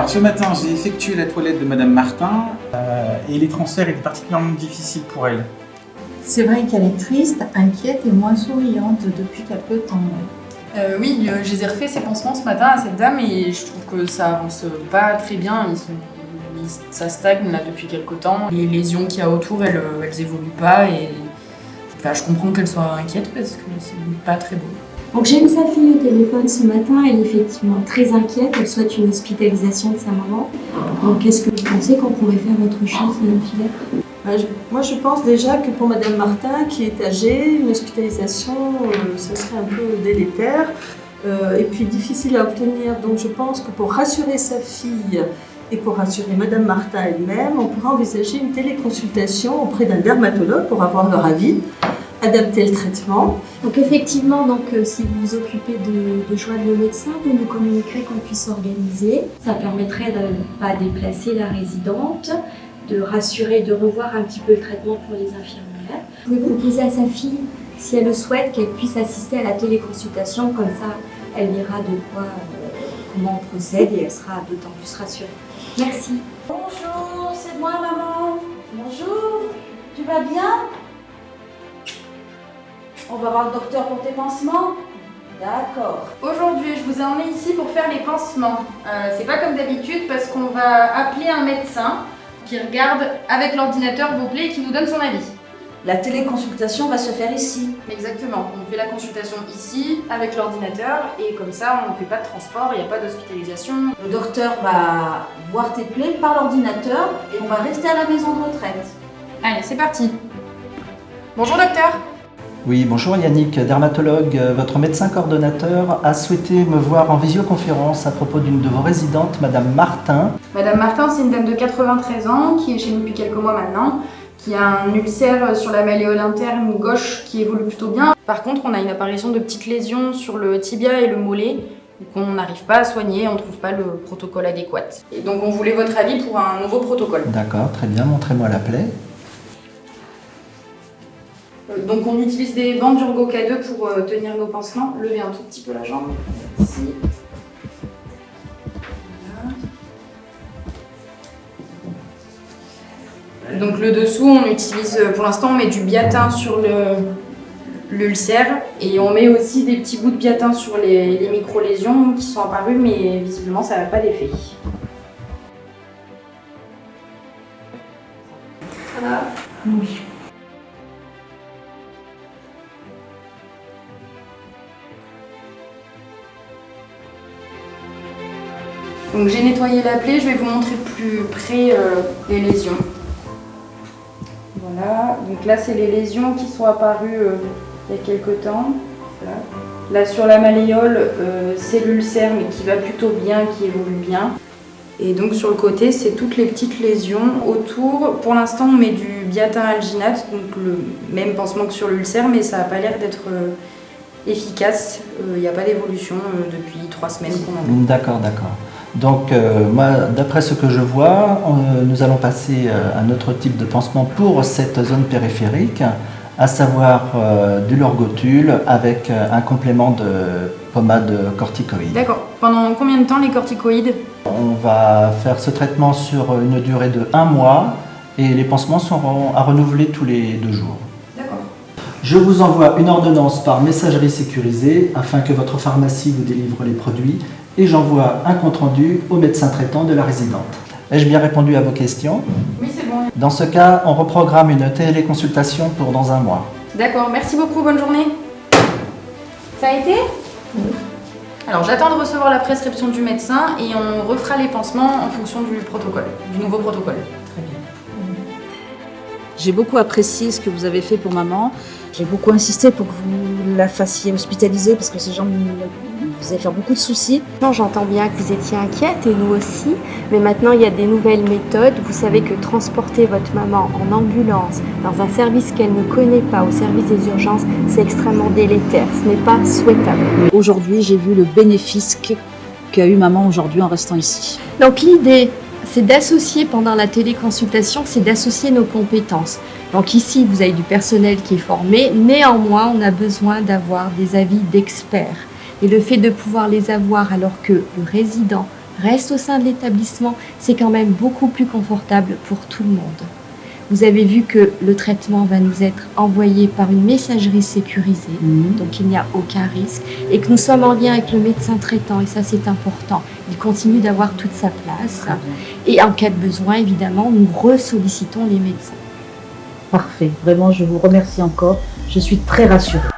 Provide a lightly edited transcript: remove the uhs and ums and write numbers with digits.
Alors ce matin, j'ai effectué la toilette de Madame Martin et les transferts étaient particulièrement difficiles pour elle. C'est vrai qu'elle est triste, inquiète et moins souriante depuis quelque temps. Oui, je les ai refait ces pansements ce matin à cette dame et je trouve que ça avance pas très bien. Ça stagne là depuis quelque temps. Les lésions qu'il y a autour, elles évoluent pas et enfin, je comprends qu'elle soit inquiète parce que c'est pas très beau. Donc j'ai eu sa fille au téléphone ce matin, elle est effectivement très inquiète, elle souhaite une hospitalisation de sa maman. Donc qu'est-ce que vous pensez qu'on pourrait faire autre chose, Madame Filet? Moi je pense déjà que pour Madame Martin, qui est âgée, une hospitalisation, ça serait un peu délétère et puis difficile à obtenir. Donc je pense que pour rassurer sa fille et pour rassurer Madame Martin elle-même, on pourrait envisager une téléconsultation auprès d'un dermatologue pour avoir leur avis, adapter le traitement. Donc effectivement, si vous vous occupez de joindre le médecin, vous nous communiquerez qu'on puisse s'organiser. Ça permettrait de ne pas déplacer la résidente, de rassurer, de revoir un petit peu le traitement pour les infirmières. Vous pouvez proposer à sa fille, si elle le souhaite, qu'elle puisse assister à la téléconsultation, comme ça elle verra comment on procède et elle sera d'autant plus rassurée. Merci. Bonjour, c'est moi maman. Bonjour, tu vas bien? On va voir le docteur pour tes pansements? D'accord. Aujourd'hui, je vous ai emmené ici pour faire les pansements. C'est pas comme d'habitude parce qu'on va appeler un médecin qui regarde avec l'ordinateur vos plaies et qui nous donne son avis. La téléconsultation va se faire ici. Exactement, on fait la consultation ici avec l'ordinateur et comme ça on ne fait pas de transport, il n'y a pas d'hospitalisation. Le docteur va voir tes plaies par l'ordinateur et on va rester à la maison de retraite. Allez, c'est parti. Bonjour docteur. Oui, bonjour Yannick, dermatologue. Votre médecin coordonnateur a souhaité me voir en visioconférence à propos d'une de vos résidentes, Madame Martin. Madame Martin, c'est une dame de 93 ans qui est chez nous depuis quelques mois maintenant, qui a un ulcère sur la malléole interne gauche qui évolue plutôt bien. Par contre, on a une apparition de petites lésions sur le tibia et le mollet qu'on n'arrive pas à soigner, on ne trouve pas le protocole adéquat. Et donc on voulait votre avis pour un nouveau protocole. D'accord, très bien, montrez-moi la plaie. Donc on utilise des bandes d'Urgo K2 pour tenir nos pansements. Levez un tout petit peu la jambe, ici. Voilà. Donc le dessous, on utilise, pour l'instant, on met du biatin sur l'ulcère et on met aussi des petits bouts de biatin sur les micro-lésions qui sont apparues, mais visiblement ça n'a pas d'effet. Ça va? Oui. Donc j'ai nettoyé la plaie, je vais vous montrer plus près les lésions. Voilà, donc là c'est les lésions qui sont apparues il y a quelques temps. Voilà. Là sur la malléole, c'est l'ulcère mais qui va plutôt bien, qui évolue bien. Et donc sur le côté, c'est toutes les petites lésions autour. Pour l'instant, on met du biatin alginate, donc le même pansement que sur l'ulcère, mais ça n'a pas l'air d'être efficace. Il n'y a pas d'évolution depuis 3 semaines qu'on en met. D'accord, d'accord. Donc, moi, d'après ce que je vois, nous allons passer à un autre type de pansement pour cette zone périphérique, à savoir du lorgotule avec un complément de pommade corticoïde. D'accord. Pendant combien de temps les corticoïdes? On va faire ce traitement sur une durée de 1 mois et les pansements seront à renouveler tous les 2 jours. D'accord. Je vous envoie une ordonnance par messagerie sécurisée afin que votre pharmacie vous délivre les produits et j'envoie un compte-rendu au médecin traitant de la résidente. Ai-je bien répondu à vos questions? Oui, c'est bon. Dans ce cas, on reprogramme une téléconsultation pour dans 1 mois. D'accord, merci beaucoup, bonne journée. Ça a été? Oui. Alors j'attends de recevoir la prescription du médecin et on refera les pansements en fonction du protocole, du nouveau protocole. Très bien. J'ai beaucoup apprécié ce que vous avez fait pour maman. J'ai beaucoup insisté pour que vous la fassiez hospitaliser parce que ces gens vous avez fait beaucoup de soucis. Non, j'entends bien que vous étiez inquiète et nous aussi, mais maintenant il y a des nouvelles méthodes. Vous savez que transporter votre maman en ambulance dans un service qu'elle ne connaît pas, au service des urgences, c'est extrêmement délétère, ce n'est pas souhaitable. Aujourd'hui, j'ai vu le bénéfice qu'a eu maman aujourd'hui en restant ici. Donc l'idée, c'est d'associer pendant la téléconsultation, c'est d'associer nos compétences. Donc ici, vous avez du personnel qui est formé, néanmoins, on a besoin d'avoir des avis d'experts. Et le fait de pouvoir les avoir alors que le résident reste au sein de l'établissement, c'est quand même beaucoup plus confortable pour tout le monde. Vous avez vu que le traitement va nous être envoyé par une messagerie sécurisée, donc il n'y a aucun risque, et que nous sommes en lien avec le médecin traitant, et ça c'est important. Il continue d'avoir toute sa place, et en cas de besoin, évidemment, nous ressollicitons les médecins. Parfait, vraiment je vous remercie encore, je suis très rassurée.